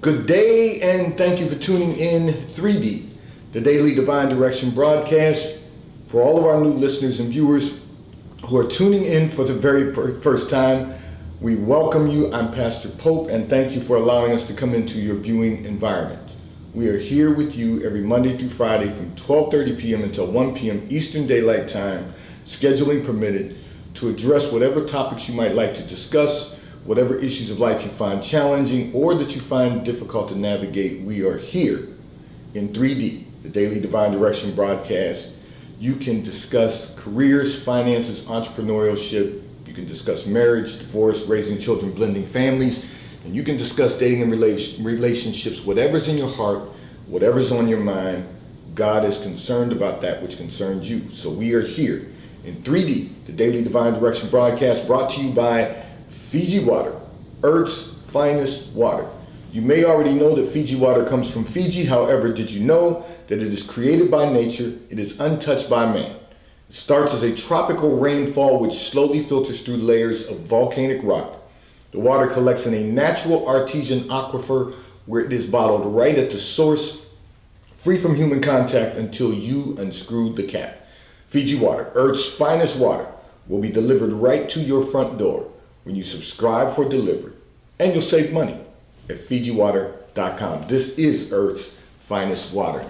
Good day, and thank you for tuning in 3D, the Daily Divine Direction broadcast. For all of our new listeners and viewers who are tuning in for the very first time, we welcome you. I'm Pastor Pope, and thank you for allowing us to come into your viewing environment. We are here with you every Monday through Friday from 12:30 p.m. until 1 p.m. Eastern Daylight Time, scheduling permitted, to address whatever topics you might like to discuss, whatever issues of life you find challenging or that you find difficult to navigate. We are here in 3D, the Daily Divine Direction broadcast. You can discuss careers, finances, entrepreneurship. You can discuss marriage, divorce, raising children, blending families. And you can discuss dating and relationships. Whatever's in your heart, whatever's on your mind, God is concerned about that which concerns you. So we are here in 3D, the Daily Divine Direction broadcast, brought to you by Fiji Water, Earth's finest water. You may already know that Fiji water comes from Fiji. However, did you know that it is created by nature? It is untouched by man. It starts as a tropical rainfall which slowly filters through layers of volcanic rock. The water collects in a natural artesian aquifer where it is bottled right at the source, free from human contact until you unscrew the cap. Fiji Water, Earth's finest water, will be delivered right to your front door when you subscribe for delivery, and you'll save money at FijiWater.com. This is Earth's finest water.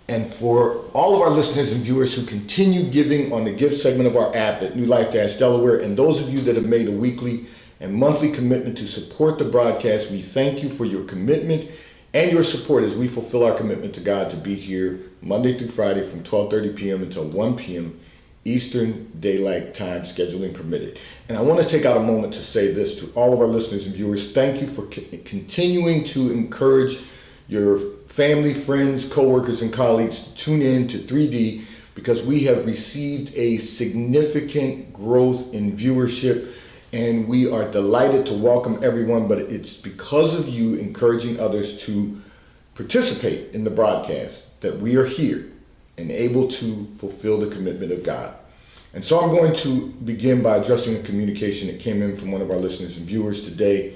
And for all of our listeners and viewers who continue giving on the gift segment of our app at New Life Delaware, and those of you that have made a weekly and monthly commitment to support the broadcast, we thank you for your commitment and your support as we fulfill our commitment to God to be here Monday through Friday from 12:30 p.m. until 1 p.m. Eastern Daylight Time, scheduling permitted. And I want to take out a moment to say this to all of our listeners and viewers. Thank you for continuing to encourage your family, friends, coworkers, and colleagues to tune in to 3D, because we have received a significant growth in viewership, and we are delighted to welcome everyone. But it's because of you encouraging others to participate in the broadcast that we are here and able to fulfill the commitment of God. And so I'm going to begin by addressing a communication that came in from one of our listeners and viewers today,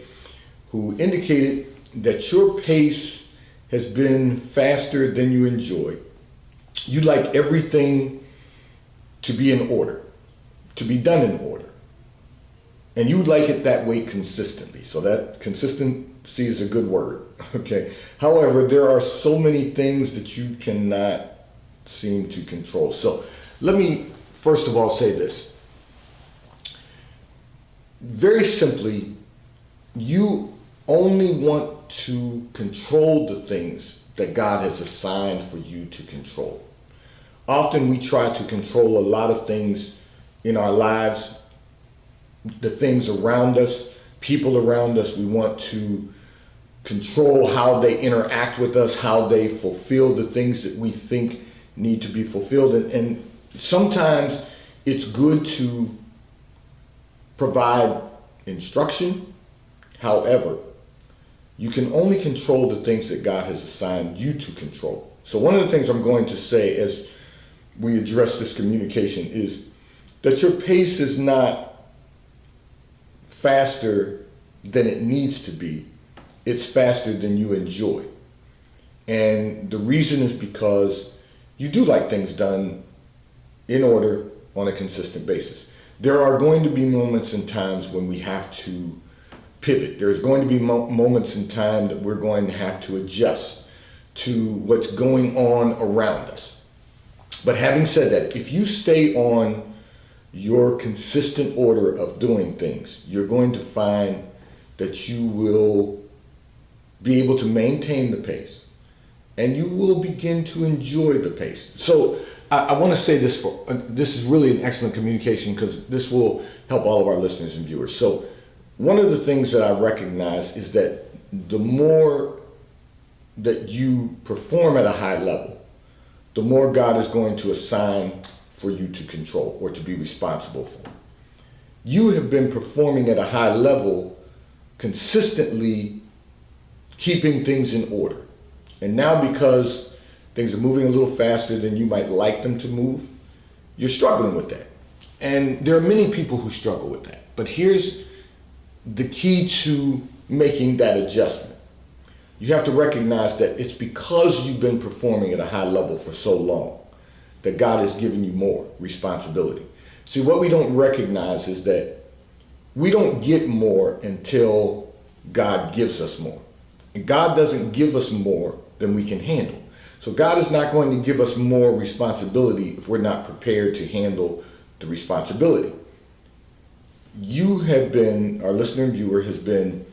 who indicated that your pace has been faster than you enjoy. You'd like everything to be in order, to be done in order. And you'd like it that way consistently. So that consistency is a good word, okay? However, there are so many things that you cannot seem to control. So let me first of all say this. Very simply, you only want to control the things that God has assigned for you to control. Often we try to control a lot of things in our lives, the things around us, people around us. We want to control how they interact with us, how they fulfill the things that we think need to be fulfilled. And sometimes it's good to provide instruction. However, you can only control the things that God has assigned you to control. So one of the things I'm going to say as we address this communication is that your pace is not faster than it needs to be. It's faster than you enjoy. And the reason is because you do like things done in order on a consistent basis. There are going to be moments and times when we have to pivot. There's going to be moments in time that we're going to have to adjust to what's going on around us. But having said that, if you stay on your consistent order of doing things, you're going to find that you will be able to maintain the pace, and you will begin to enjoy the pace. So I want to say this this is really an excellent communication, because this will help all of our listeners and viewers. So one of the things that I recognize is that the more that you perform at a high level, the more God is going to assign for you to control or to be responsible for. You have been performing at a high level, consistently keeping things in order. And now, because things are moving a little faster than you might like them to move, you're struggling with that. And there are many people who struggle with that. But here's the key to making that adjustment. you have to recognize that it's because you've been performing at a high level for so long that God has given you more responsibility. See, what we don't recognize is that we don't get more until God gives us more. And God doesn't give us more than we can handle. So God is not going to give us more responsibility if we're not prepared to handle the responsibility. You have been, our listener and viewer has been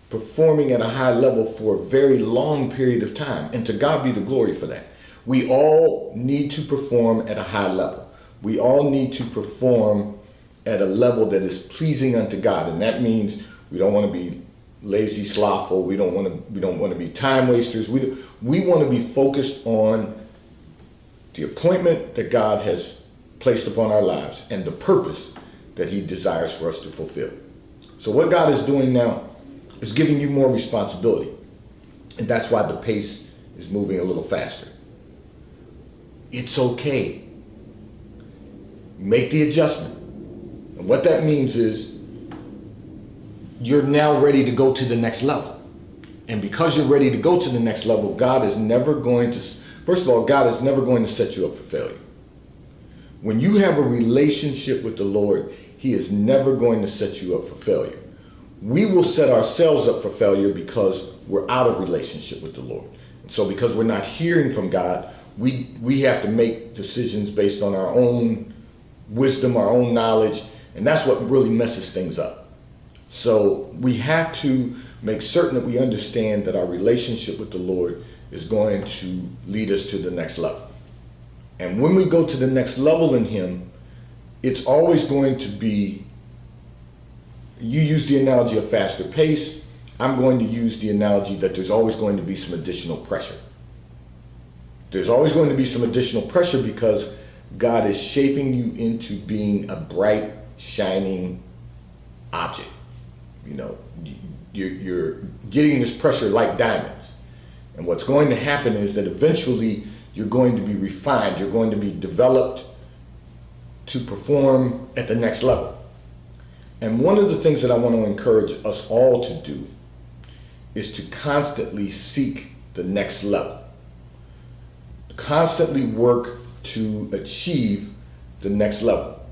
performing at a high level for a very long period of time. And to God be the glory for that. We all need to perform at a high level. We all need to perform at a level that is pleasing unto God. And that means we don't want to be lazy, slothful. We don't want to be time wasters. We want to be focused on the appointment that God has placed upon our lives and the purpose that he desires for us to fulfill. So what God is doing now is giving you more responsibility. And that's why the pace is moving a little faster. It's okay. Make the adjustment. And what that means is you're now ready to go to the next level. And because you're ready to go to the next level, God is never going to, first of all, God is never going to set you up for failure. When you have a relationship with the Lord, he is never going to set you up for failure. We will set ourselves up for failure because we're out of relationship with the Lord. And so because we're not hearing from God, we have to make decisions based on our own wisdom, our own knowledge, and that's what really messes things up. So we have to make certain that we understand that our relationship with the Lord is going to lead us to the next level. And when we go to the next level in him, it's always going to be, you use the analogy of faster pace. I'm going to use the analogy that there's always going to be some additional pressure. There's always going to be some additional pressure because God is shaping you into being a bright, shining object. You know, you're getting this pressure like diamonds. And what's going to happen is that eventually you're going to be refined. You're going to be developed to perform at the next level. And one of the things that I want to encourage us all to do is to constantly seek the next level. Constantly work to achieve the next level.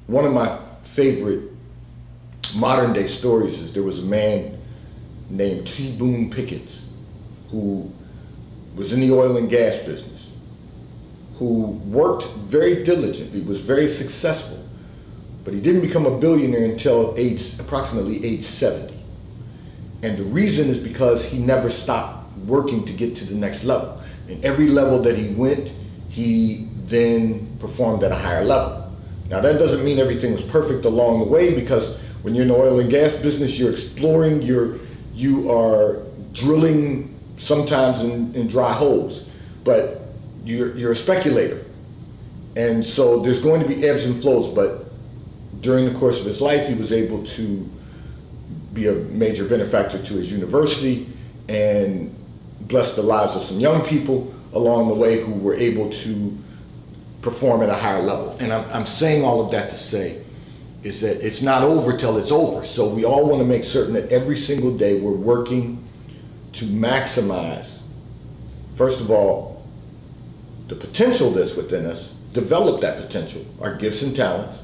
One of my favorite modern day stories is there was a man named T. Boone Pickens who was in the oil and gas business, who worked very diligently, was very successful, but he didn't become a billionaire until approximately age 70. And the reason is because he never stopped working to get to the next level. And every level that he went, he then performed at a higher level. Now that doesn't mean everything was perfect along the way, because when you're in the oil and gas business, you're exploring, you are drilling sometimes in dry holes, but you're a speculator. And so there's going to be ebbs and flows, but during the course of his life, he was able to be a major benefactor to his university and bless the lives of some young people along the way who were able to perform at a higher level. And I'm saying all of that to say is that it's not over till it's over. So we all want to make certain that every single day we're working to maximize, first of all, the potential that's within us, develop that potential, our gifts and talents,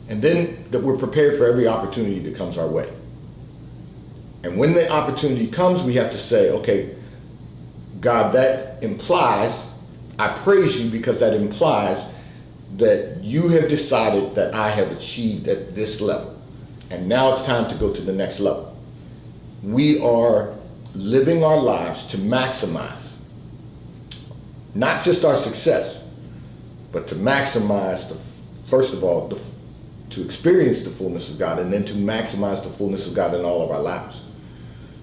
and then that we're prepared for every opportunity that comes our way. And when the opportunity comes, we have to say, okay, God, that implies, I praise you because that implies that you have decided that I have achieved at this level. And now it's time to go to the next level. We are living our lives to maximize, not just our success, but to maximize, first of all, to experience the fullness of God, and then to maximize the fullness of God in all of our lives.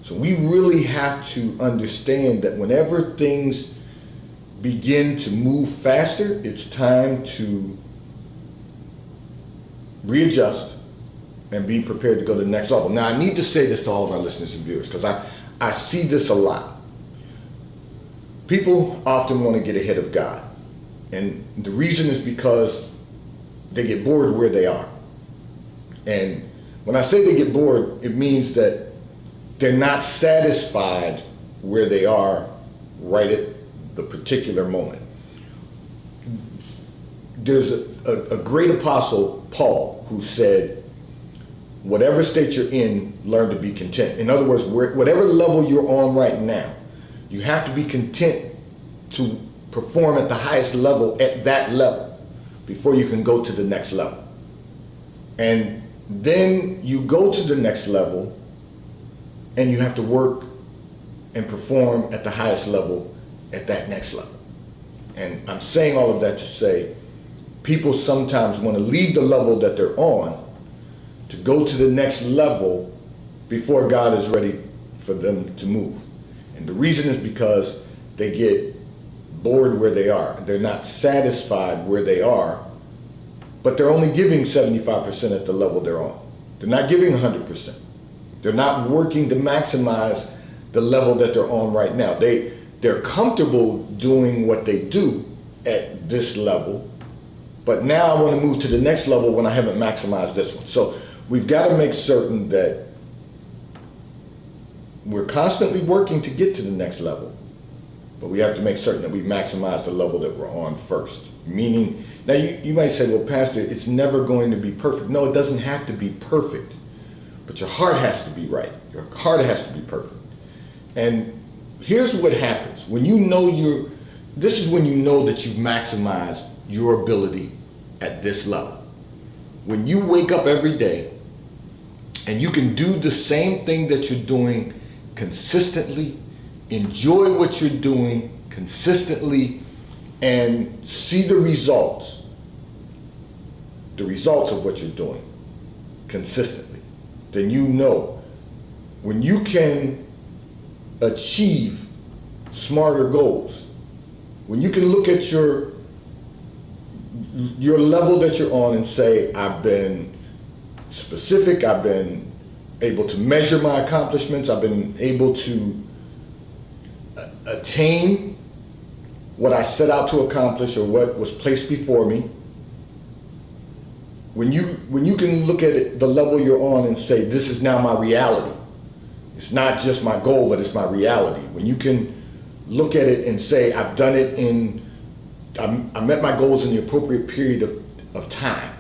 So we really have to understand that whenever things begin to move faster, it's time to readjust and be prepared to go to the next level. Now, I need to say this to all of our listeners and viewers because I see this a lot. People often want to get ahead of God. And the reason is because they get bored where they are. And when I say they get bored, it means that they're not satisfied where they are right at the particular moment. There's a great apostle, Paul, who said, whatever state you're in, learn to be content. In other words, whatever level you're on right now, you have to be content to perform at the highest level at that level before you can go to the next level. And then you go to the next level and you have to work and perform at the highest level at that next level. And I'm saying all of that to say, people sometimes want to leave the level that they're on to go to the next level before God is ready for them to move. And the reason is because they get bored where they are. They're not satisfied where they are, but they're only giving 75% at the level they're on. They're not giving 100%. They're not working to maximize the level that they're on right now. They're comfortable doing what they do at this level, but now I want to move to the next level when I haven't maximized this one. So we've got to make certain that we're constantly working to get to the next level, but we have to make certain that we maximize the level that we're on first. Meaning, now you might say, well, Pastor, it's never going to be perfect. No, it doesn't have to be perfect, but your heart has to be right. Your heart has to be perfect. And here's what happens. When you know this is when you know that you've maximized your ability at this level. When you wake up every day and you can do the same thing that you're doing consistently, enjoy what you're doing consistently, and see the results of what you're doing consistently, then you know when you can achieve smarter goals, when you can look at your level that you're on and say, I've been specific, I've been able to measure my accomplishments, I've been able to attain what I set out to accomplish or what was placed before me. When you can look at it, the level you're on, and say, this is now my reality. It's not just my goal, but it's my reality. When you can look at it and say, I've done it I met my goals in the appropriate period of time.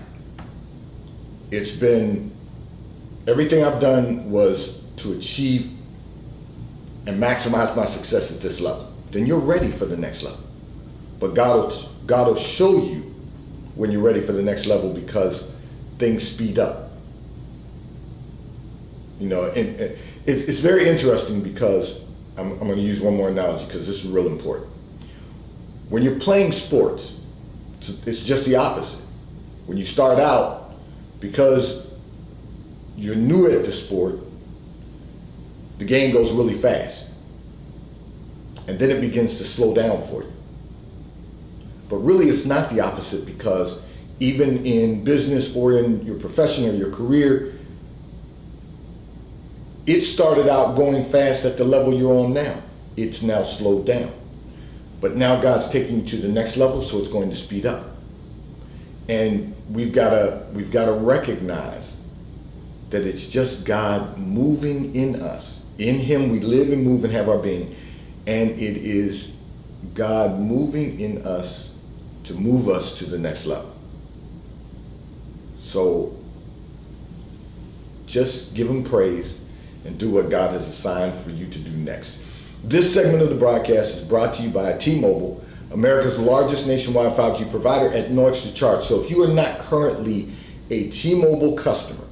It's been, everything I've done was to achieve and maximize my success at this level. Then you're ready for the next level. But God will show you when you're ready for the next level, because things speed up. You know, and it's very interesting because I'm going to use one more analogy because this is real important. When you're playing sports, it's just the opposite. When you start out, because you're new at the sport, the game goes really fast. And then it begins to slow down for you. But really it's not the opposite, because even in business or in your profession or your career, it started out going fast at the level you're on now. It's now slowed down. But now God's taking you to the next level, so it's going to speed up. And we've got to recognize that it's just God moving in us. In Him we live and move and have our being. And it is God moving in us to move us to the next level. So just give Him praise and do what God has assigned for you to do next. This segment of the broadcast is brought to you by T-Mobile, America's largest nationwide 5G provider at no extra charge. So if you are not currently a T-Mobile customer,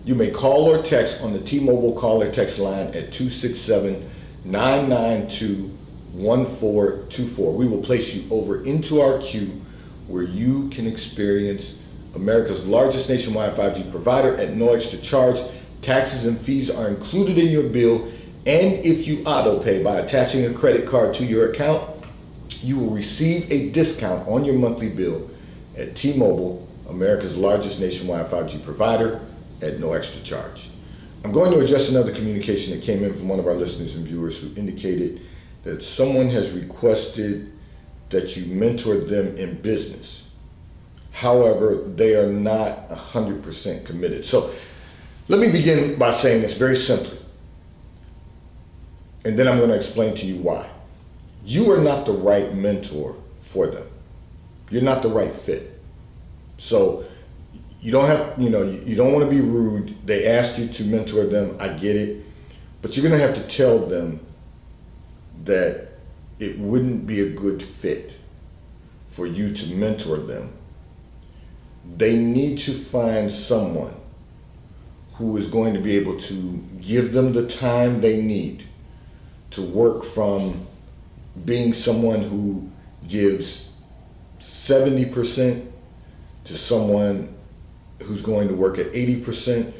you may call or text on the T-Mobile call or text line at 267-992-1424. We will place you over into our queue where you can experience America's largest nationwide 5G provider at no extra charge. Taxes and fees are included in your bill, and if you auto pay by attaching a credit card to your account, you will receive a discount on your monthly bill at T-Mobile, America's largest nationwide 5G provider at no extra charge. I'm going to address another communication that came in from one of our listeners and viewers who indicated that someone has requested that you mentor them in business. However, they are not 100% committed. So let me begin by saying this very simply. And then I'm going to explain to you why. You are not the right mentor for them. You're not the right fit. So you don't have, you don't want to be rude. They ask you to mentor them. I get it. But you're going to have to tell them that it wouldn't be a good fit for you to mentor them. They need to find someone who is going to be able to give them the time they need to work from being someone who gives 70% to someone who's going to work at 80%,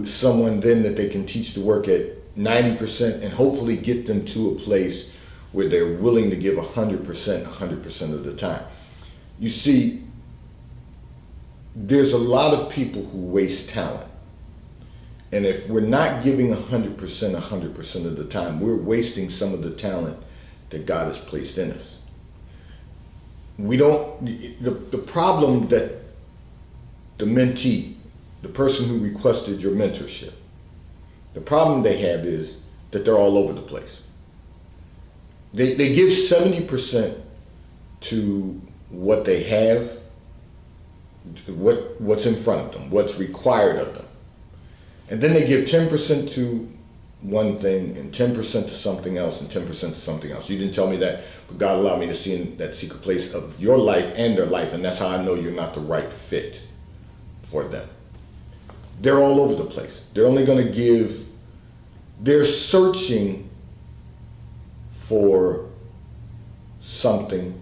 someone then that they can teach to work at 90%, and hopefully get them to a place where they're willing to give 100% of the time. You see, there's a lot of people who waste talent. And if we're not giving 100% of the time, we're wasting some of the talent that God has placed in us. The problem that the mentee, the person who requested your mentorship, the problem they have is that they're all over the place. They give 70% to what they have, what's in front of them, what's required of them. And then they give 10% to one thing and 10% to something else and 10% to something else. You didn't tell me that, but God allowed me to see in that secret place of your life and their life, and that's how I know you're not the right fit for them. They're all over the place. They're only going to give, they're searching for something.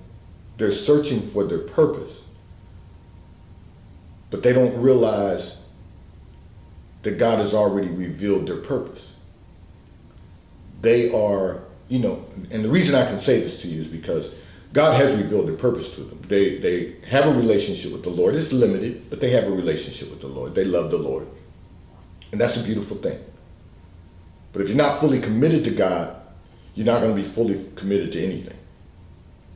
They're searching for their purpose, but they don't realize that God has already revealed their purpose. They are, and the reason I can say this to you is because God has revealed their purpose to them. They have a relationship with the Lord. It's limited, but they have a relationship with the Lord. They love the Lord. And that's a beautiful thing. But if you're not fully committed to God, you're not going to be fully committed to anything.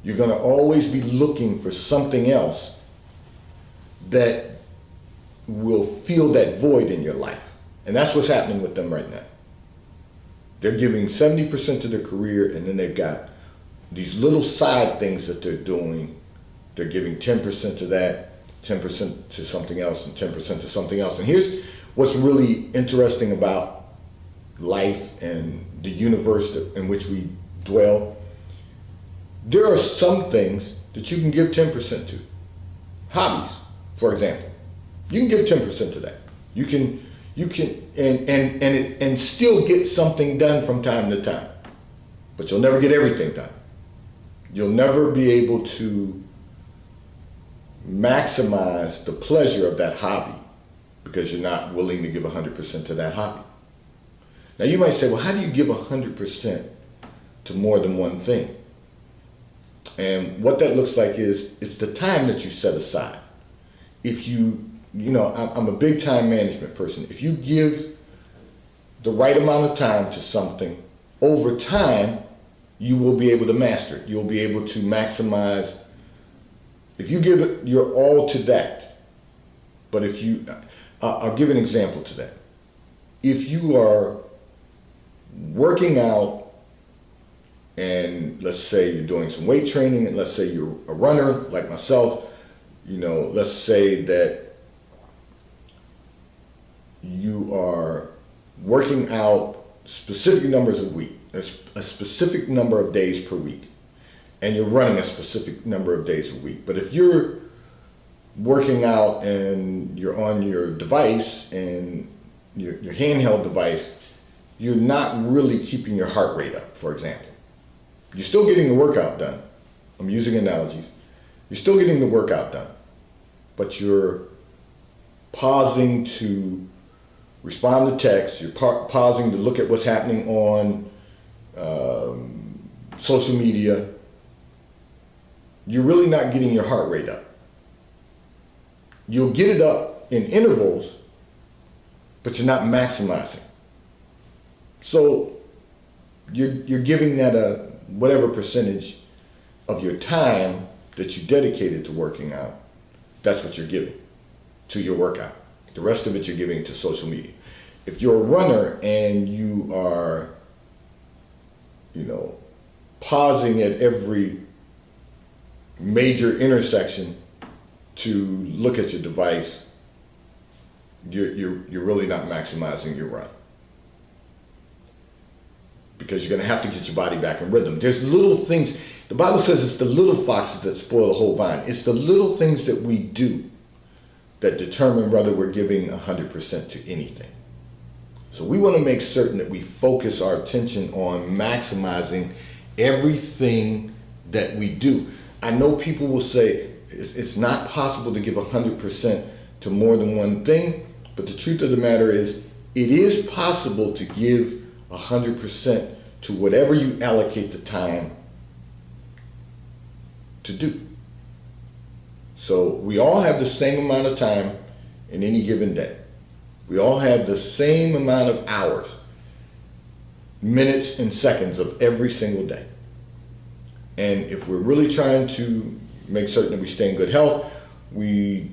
You're going to always be looking for something else that will fill that void in your life. And that's what's happening with them right now. They're giving 70% to their career, and then they've got these little side things that they're doing. They're giving 10% to that, 10% to something else, and 10% to something else. And here's what's really interesting about life and the universe in which we dwell. There are some things that you can give 10% to. Hobbies, for example. You can give 10% to that. You can and still get something done from time to time. But you'll never get everything done. You'll never be able to maximize the pleasure of that hobby because you're not willing to give 100% to that hobby. Now you might say, well, how do you give 100% to more than one thing? And what that looks like is it's the time that you set aside. If I'm a big time management person. If you give the right amount of time to something, over time, you will be able to master it. You'll be able to maximize. If you give it your all to that, but I'll give an example to that. If you are working out and let's say you're doing some weight training and let's say you're a runner like myself, let's say that you are working out specific numbers of week, a specific number of days per week, and you're running a specific number of days a week. But if you're working out and you're on your device and your handheld device, you're not really keeping your heart rate up, for example. You're still getting the workout done. I'm using analogies. You're still getting the workout done, but you're pausing to respond to text, you're pausing to look at what's happening on social media. You're really not getting your heart rate up. You'll get it up in intervals, but you're not maximizing. So you're giving that whatever percentage of your time that you dedicated to working out, that's what you're giving to your workout. The rest of it you're giving to social media. If you're a runner and you are you know, pausing at every major intersection to look at your device, you're really not maximizing your run. Because you're going to have to get your body back in rhythm. There's little things. The Bible says it's the little foxes that spoil the whole vine. It's the little things that we do that determine whether we're giving 100% to anything. So we want to make certain that we focus our attention on maximizing everything that we do. I know people will say it's not possible to give 100% to more than one thing, but the truth of the matter is it is possible to give 100% to whatever you allocate the time to do. So we all have the same amount of time in any given day. We all have the same amount of hours, minutes, and seconds of every single day. And if we're really trying to make certain that we stay in good health, we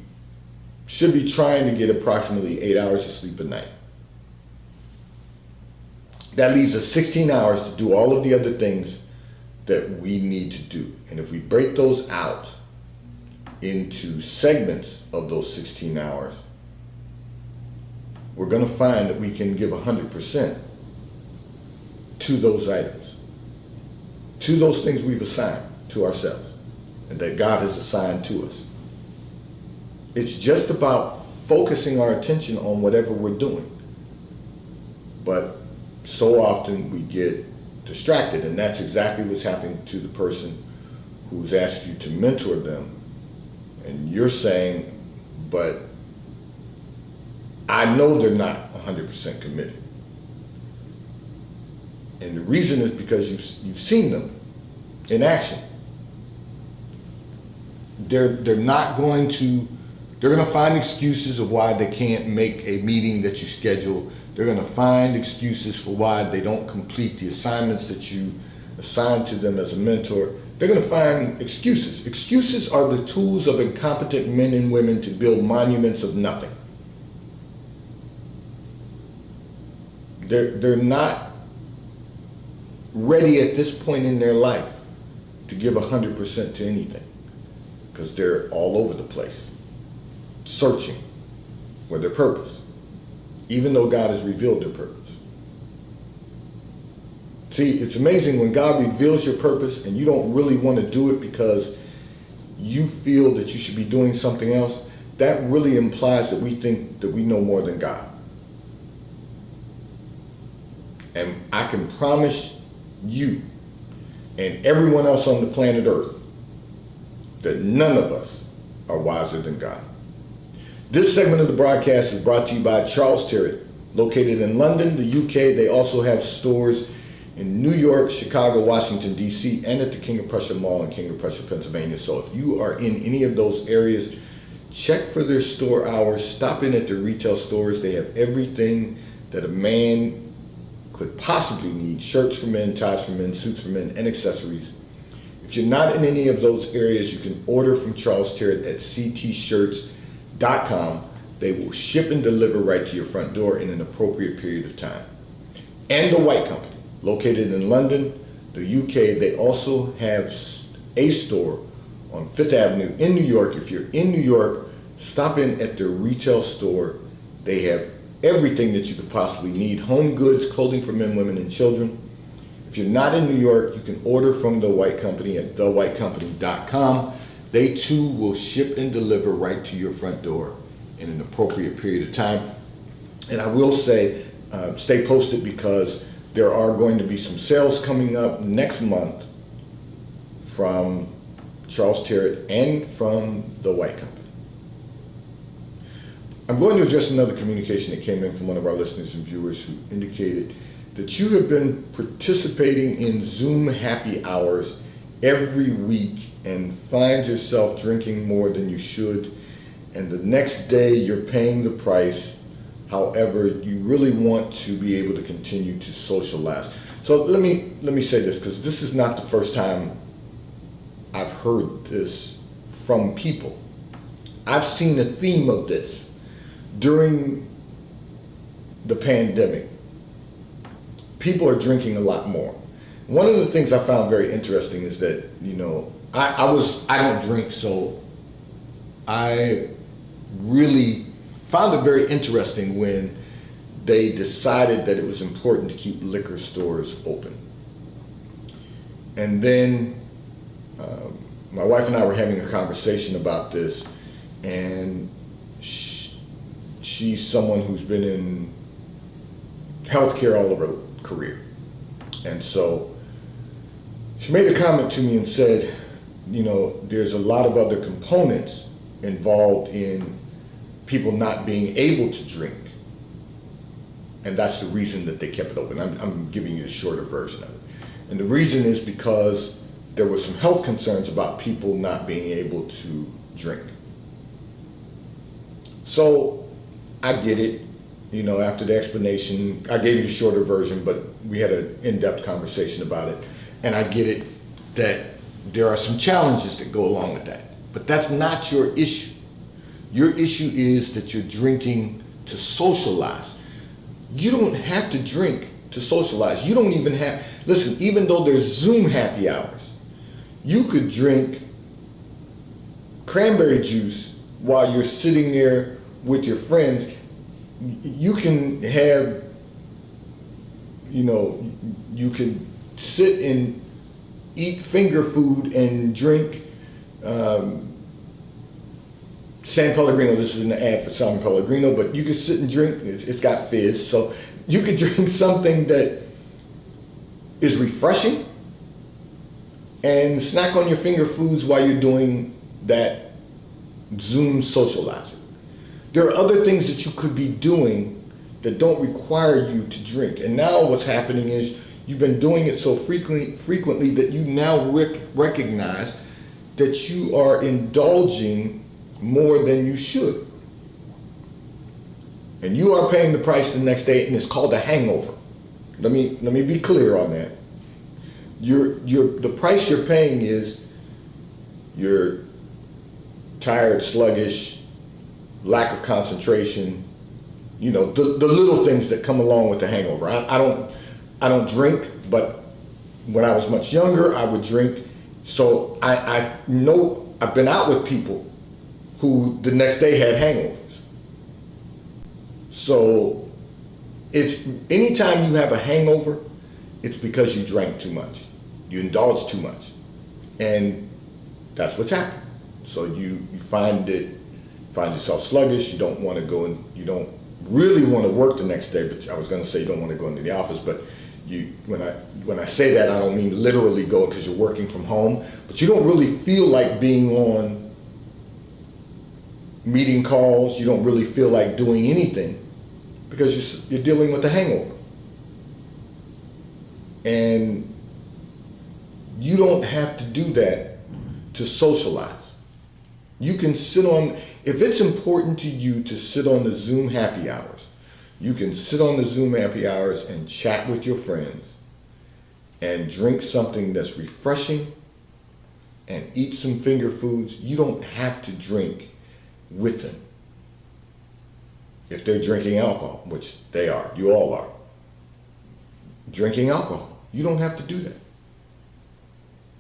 should be trying to get approximately 8 hours of sleep a night. That leaves us 16 hours to do all of the other things that we need to do. And if we break those out into segments of those 16 hours, we're going to find that we can give 100% to those items, to those things we've assigned to ourselves and that God has assigned to us. It's just about focusing our attention on whatever we're doing. But so often we get distracted, and that's exactly what's happening to the person who's asked you to mentor them. And you're saying, but I know they're not 100% committed. And the reason is because you've seen them in action. They're going to find excuses of why they can't make a meeting that you schedule. They're going to find excuses for why they don't complete the assignments that you assigned to them as a mentor. They're going to find excuses. Excuses are the tools of incompetent men and women to build monuments of nothing. They're not ready at this point in their life to give 100% to anything because they're all over the place, searching for their purpose, even though God has revealed their purpose. See, it's amazing when God reveals your purpose and you don't really want to do it because you feel that you should be doing something else. That really implies that we think that we know more than God. And I can promise you and everyone else on the planet Earth that none of us are wiser than God. This segment of the broadcast is brought to you by Charles Tyrwhitt, located in London, the UK. They also have stores in New York, Chicago, Washington, D.C., and at the King of Prussia Mall in King of Prussia, Pennsylvania. So if you are in any of those areas, check for their store hours. Stop in at their retail stores. They have everything that a man could possibly need: shirts for men, ties for men, suits for men, and accessories. If you're not in any of those areas, you can order from Charles Tyrwhitt at ctshirts.com. They will ship and deliver right to your front door in an appropriate period of time. And The White Company, located in London, the UK. They also have a store on Fifth Avenue in New York. If you're in New York, stop in at their retail store. They have everything that you could possibly need: home goods, clothing for men, women, and children. If you're not in New York, you can order from The White Company at thewhitecompany.com. They too will ship and deliver right to your front door in an appropriate period of time. And I will say, stay posted because there are going to be some sales coming up next month from Charles Tyrwhitt and from The White Company. I'm going to address another communication that came in from one of our listeners and viewers who indicated that you have been participating in Zoom happy hours every week and find yourself drinking more than you should, and the next day you're paying the price. However, you really want to be able to continue to socialize. So let me say this, because this is not the first time I've heard this from people. I've seen a theme of this during the pandemic. People are drinking a lot more. One of the things I found very interesting is that, I don't drink, so I really found it very interesting when they decided that it was important to keep liquor stores open. And then my wife and I were having a conversation about this, and she's someone who's been in healthcare all of her career. And so she made a comment to me and said, there's a lot of other components involved in people not being able to drink. And that's the reason that they kept it open. I'm giving you the shorter version of it. And the reason is because there were some health concerns about people not being able to drink. So I get it. After the explanation, I gave you the shorter version, but we had an in-depth conversation about it. And I get it that there are some challenges that go along with that. But that's not your issue. Your issue is that you're drinking to socialize. You don't have to drink to socialize. You don't even have, listen, even though there's Zoom happy hours, you could drink cranberry juice while you're sitting there with your friends. You can have, you can sit and eat finger food and drink San Pellegrino. This is an ad for San Pellegrino, but you can sit and drink, it's got fizz, so you could drink something that is refreshing and snack on your finger foods while you're doing that Zoom socializing. There are other things that you could be doing that don't require you to drink. And now what's happening is you've been doing it so frequently that you now recognize that you are indulging more than you should. And you are paying the price the next day, and it's called a hangover. Let me be clear on that. The price you're paying is you're tired, sluggish, lack of concentration, the little things that come along with the hangover. I don't drink, but when I was much younger, I would drink. So I know I've been out with people who the next day had hangovers. So it's anytime you have a hangover, it's because you drank too much. You indulged too much. And that's what's happened. So you find yourself sluggish, you don't want to go and you don't really want to work the next day, but I was going to say you don't want to go into the office, but when I say that, I don't mean literally go because you're working from home, but you don't really feel like being on meeting calls, you don't really feel like doing anything because you're dealing with a hangover. And you don't have to do that to socialize. You can sit on, if it's important to you to sit on the Zoom happy hours, you can sit on the Zoom happy hours and chat with your friends and drink something that's refreshing and eat some finger foods. You don't have to drink with them. If they're drinking alcohol, which they are, you all are, drinking alcohol, you don't have to do that.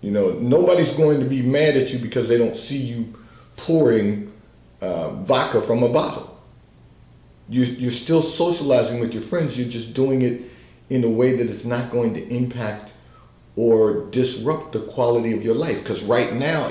Nobody's going to be mad at you because they don't see you pouring vodka from a bottle. You're still socializing with your friends. You're just doing it in a way that it's not going to impact or disrupt the quality of your life. Because right now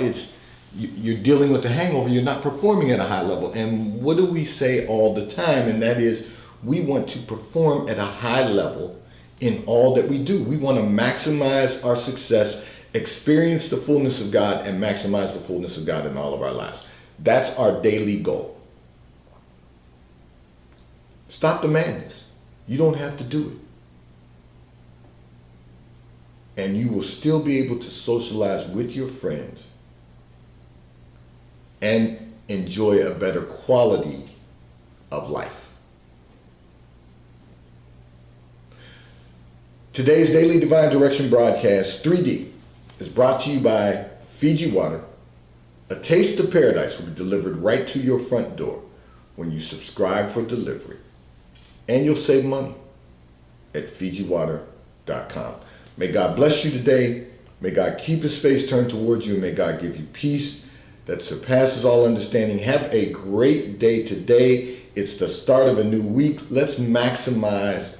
you're dealing with the hangover. You're not performing at a high level. And what do we say all the time? And that is, we want to perform at a high level in all that we do. We want to maximize our success, experience the fullness of God, and maximize the fullness of God in all of our lives. That's our daily goal. Stop the madness. You don't have to do it. And you will still be able to socialize with your friends and enjoy a better quality of life. Today's Daily Divine Direction broadcast, 3D, is brought to you by Fiji Water. A taste of paradise will be delivered right to your front door when you subscribe for delivery. And you'll save money at FijiWater.com. May God bless you today. May God keep his face turned towards you. May God give you peace that surpasses all understanding. Have a great day today. It's the start of a new week. Let's maximize